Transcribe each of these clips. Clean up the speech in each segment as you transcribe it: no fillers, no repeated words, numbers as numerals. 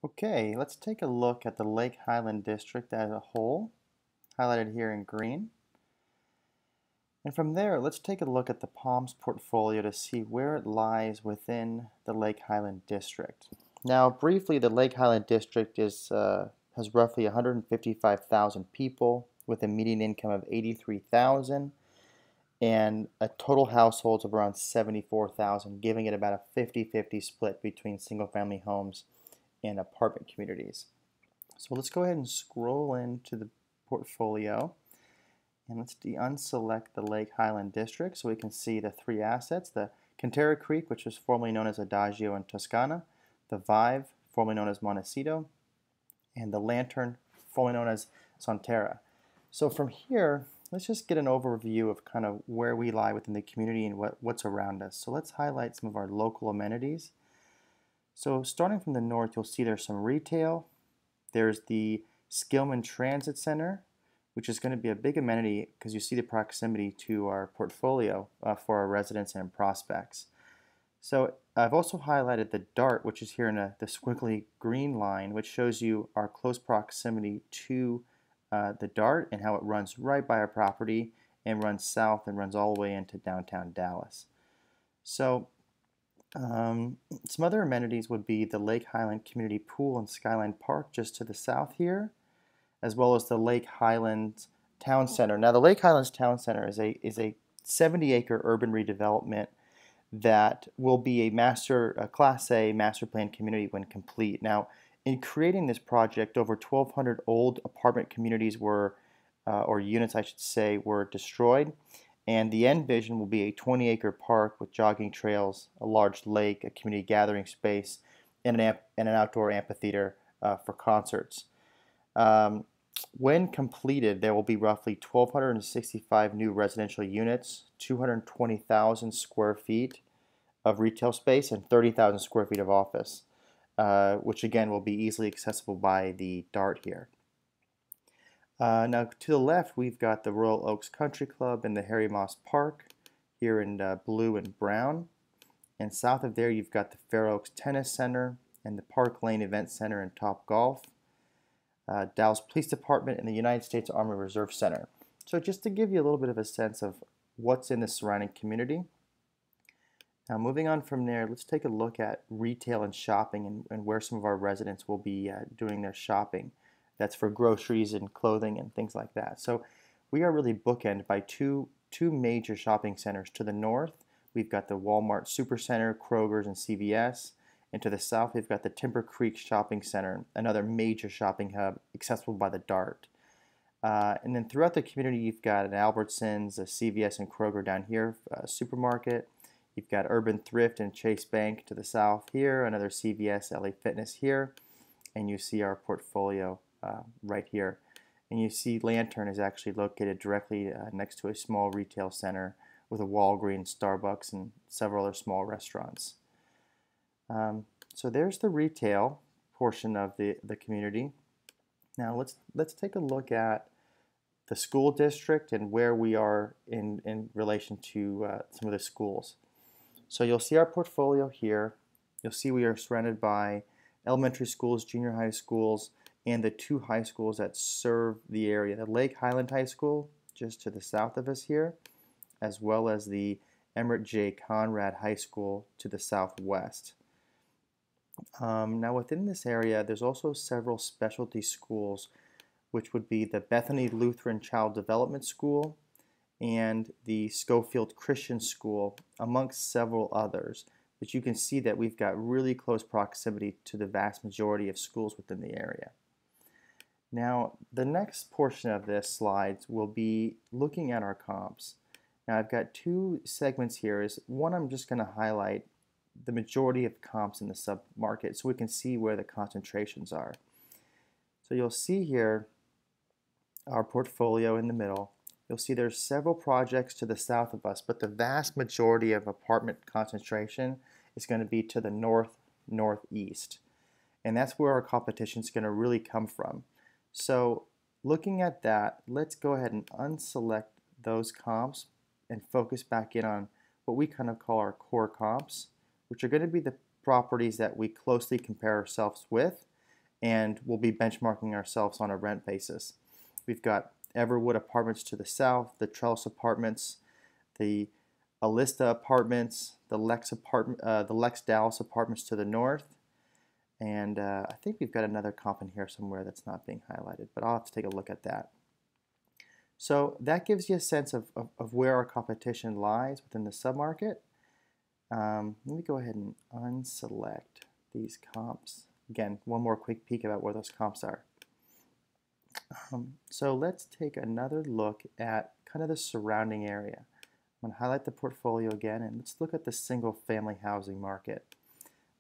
Okay, let's take a look at the Lake Highland District as a whole, highlighted here in green. And from there, let's take a look at the Palms portfolio to see where it lies within the Lake Highland District. Now, briefly, the Lake Highland District has roughly 155,000 people with a median income of 83,000 and a total households of around 74,000, giving it about a 50-50 split between single-family homes and apartment communities. So let's go ahead and scroll into the portfolio and let's unselect the Lake Highland District so we can see the three assets, the Cantera Creek, which was formerly known as Adagio in Toscana, the Vive, formerly known as Montecito, and the Lantern, formerly known as Sonterra. So from here, let's just get an overview of kind of where we lie within the community and what's around us. So let's highlight some of our local amenities. So starting from the north, you'll see there's some retail. There's the Skillman Transit Center, which is going to be a big amenity because you see the proximity to our portfolio for our residents and prospects. So I've also highlighted the DART, which is here in the squiggly green line, which shows you our close proximity to the DART and how it runs right by our property and runs south and runs all the way into downtown Dallas. So some other amenities would be the Lake Highland Community Pool and Skyline Park just to the south here, as well as the Lake Highlands Town Center. Now, the Lake Highlands Town Center is a 70-acre urban redevelopment that will be a Class A master plan community when complete. Now, in creating this project, over 1,200 old apartment communities were, or units I should say, were destroyed. And the end vision will be a 20-acre park with jogging trails, a large lake, a community gathering space, and an outdoor amphitheater for concerts. When completed, there will be roughly 1,265 new residential units, 220,000 square feet of retail space, and 30,000 square feet of office, which again will be easily accessible by the DART here. Now to the left, we've got the Royal Oaks Country Club and the Harry Moss Park here in blue and brown. And south of there, you've got the Fair Oaks Tennis Center and the Park Lane Event Center and Top Golf, Dallas Police Department, and the United States Army Reserve Center. So just to give you a little bit of a sense of what's in the surrounding community. Now moving on from there, let's take a look at retail and shopping and where some of our residents will be doing their shopping. That's for groceries and clothing and things like that. So we are really bookended by two major shopping centers. To the north, we've got the Walmart Supercenter, Kroger's, and CVS. And to the south, we've got the Timber Creek Shopping Center, another major shopping hub accessible by the DART. And then throughout the community, you've got an Albertsons, a CVS, and Kroger down here, a supermarket. You've got Urban Thrift and Chase Bank to the south here, another CVS, LA Fitness here, and you see our portfolio right here. And you see Lantern is actually located directly next to a small retail center with a Walgreens, Starbucks, and several other small restaurants. So there's the retail portion of the community. Now let's take a look at the school district and where we are in relation to some of the schools. So you'll see our portfolio here. You'll see we are surrounded by elementary schools, junior high schools, and the two high schools that serve the area. The Lake Highland High School, just to the south of us here, as well as the Everett J. Conrad High School to the southwest. Now within this area, there's also several specialty schools, which would be the Bethany Lutheran Child Development School and the Schofield Christian School, amongst several others. But you can see that we've got really close proximity to the vast majority of schools within the area. Now, the next portion of this slide will be looking at our comps. Now, I've got two segments here. One, I'm just going to highlight the majority of comps in the sub-market so we can see where the concentrations are. So you'll see here our portfolio in the middle. You'll see there's several projects to the south of us, but the vast majority of apartment concentration is going to be to the northeast. And that's where our competition is going to really come from. So looking at that, let's go ahead and unselect those comps and focus back in on what we kind of call our core comps, which are going to be the properties that we closely compare ourselves with and we'll be benchmarking ourselves on a rent basis. We've got Everwood Apartments to the south, the Trellis Apartments, the Alista Apartments, the Lex Dallas Apartments to the north, and I think we've got another comp in here somewhere that's not being highlighted, but I'll have to take a look at that. So that gives you a sense of where our competition lies within the submarket. Let me go ahead and unselect these comps. Again, one more quick peek about where those comps are. So let's take another look at kind of the surrounding area. I'm going to highlight the portfolio again, and let's look at the single family housing market.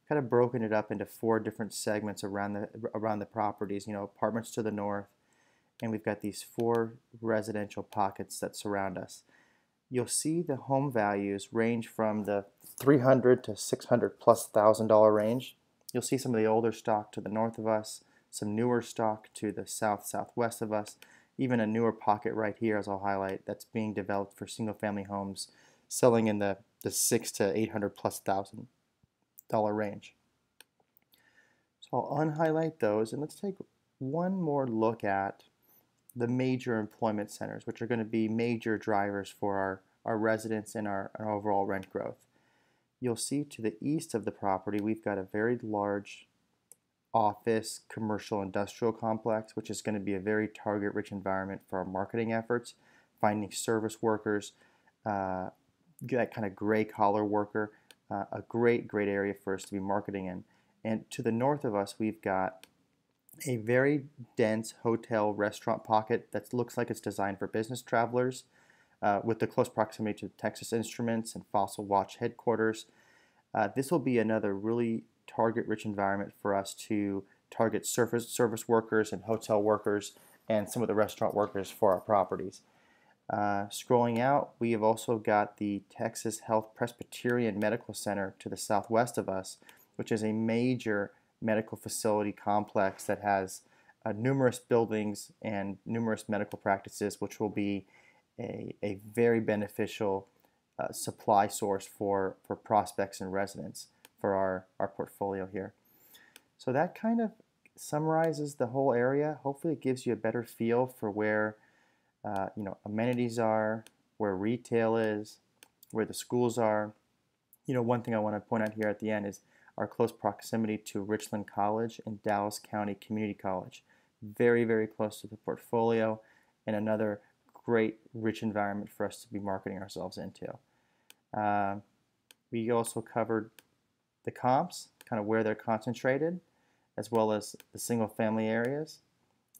Kind of broken it up into 4 different segments around the properties, apartments to the north, and we've got these 4 residential pockets that surround us. You'll see the home values range from the $300,000 to $600,000+ range. You'll see some of the older stock to the north of us, some newer stock to the southwest of us, even a newer pocket right here, as I'll highlight, that's being developed for single-family homes, selling in the $600,000 to $800,000+ range. So I'll unhighlight those, and let's take one more look at the major employment centers, which are going to be major drivers for our residents and our overall rent growth. You'll see to the east of the property, we've got a very large office, commercial, industrial complex, which is going to be a very target-rich environment for our marketing efforts, finding service workers, that kind of gray-collar worker, a great area for us to be marketing in. And to the north of us, we've got a very dense hotel restaurant pocket that looks like it's designed for business travelers, with the close proximity to Texas Instruments and Fossil Watch headquarters. This will be another really target-rich environment for us to target service workers and hotel workers and some of the restaurant workers for our properties. Scrolling out, we have also got the Texas Health Presbyterian Medical Center to the southwest of us, which is a major medical facility complex that has numerous buildings and numerous medical practices, which will be a very beneficial supply source for prospects and residents for our portfolio here. So that kind of summarizes the whole area. Hopefully it gives you a better feel for where amenities are, where retail is, where the schools are. One thing I want to point out here at the end is our close proximity to Richland College and Dallas County Community College. Very, very close to the portfolio, and another great, rich environment for us to be marketing ourselves into. We also covered the comps, kind of where they're concentrated, as well as the single-family areas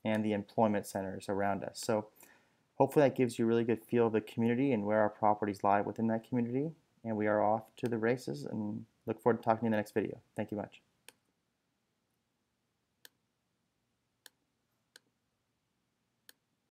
and the employment centers around us. So hopefully that gives you a really good feel of the community and where our properties lie within that community. And we are off to the races, and look forward to talking to you in the next video. Thank you much.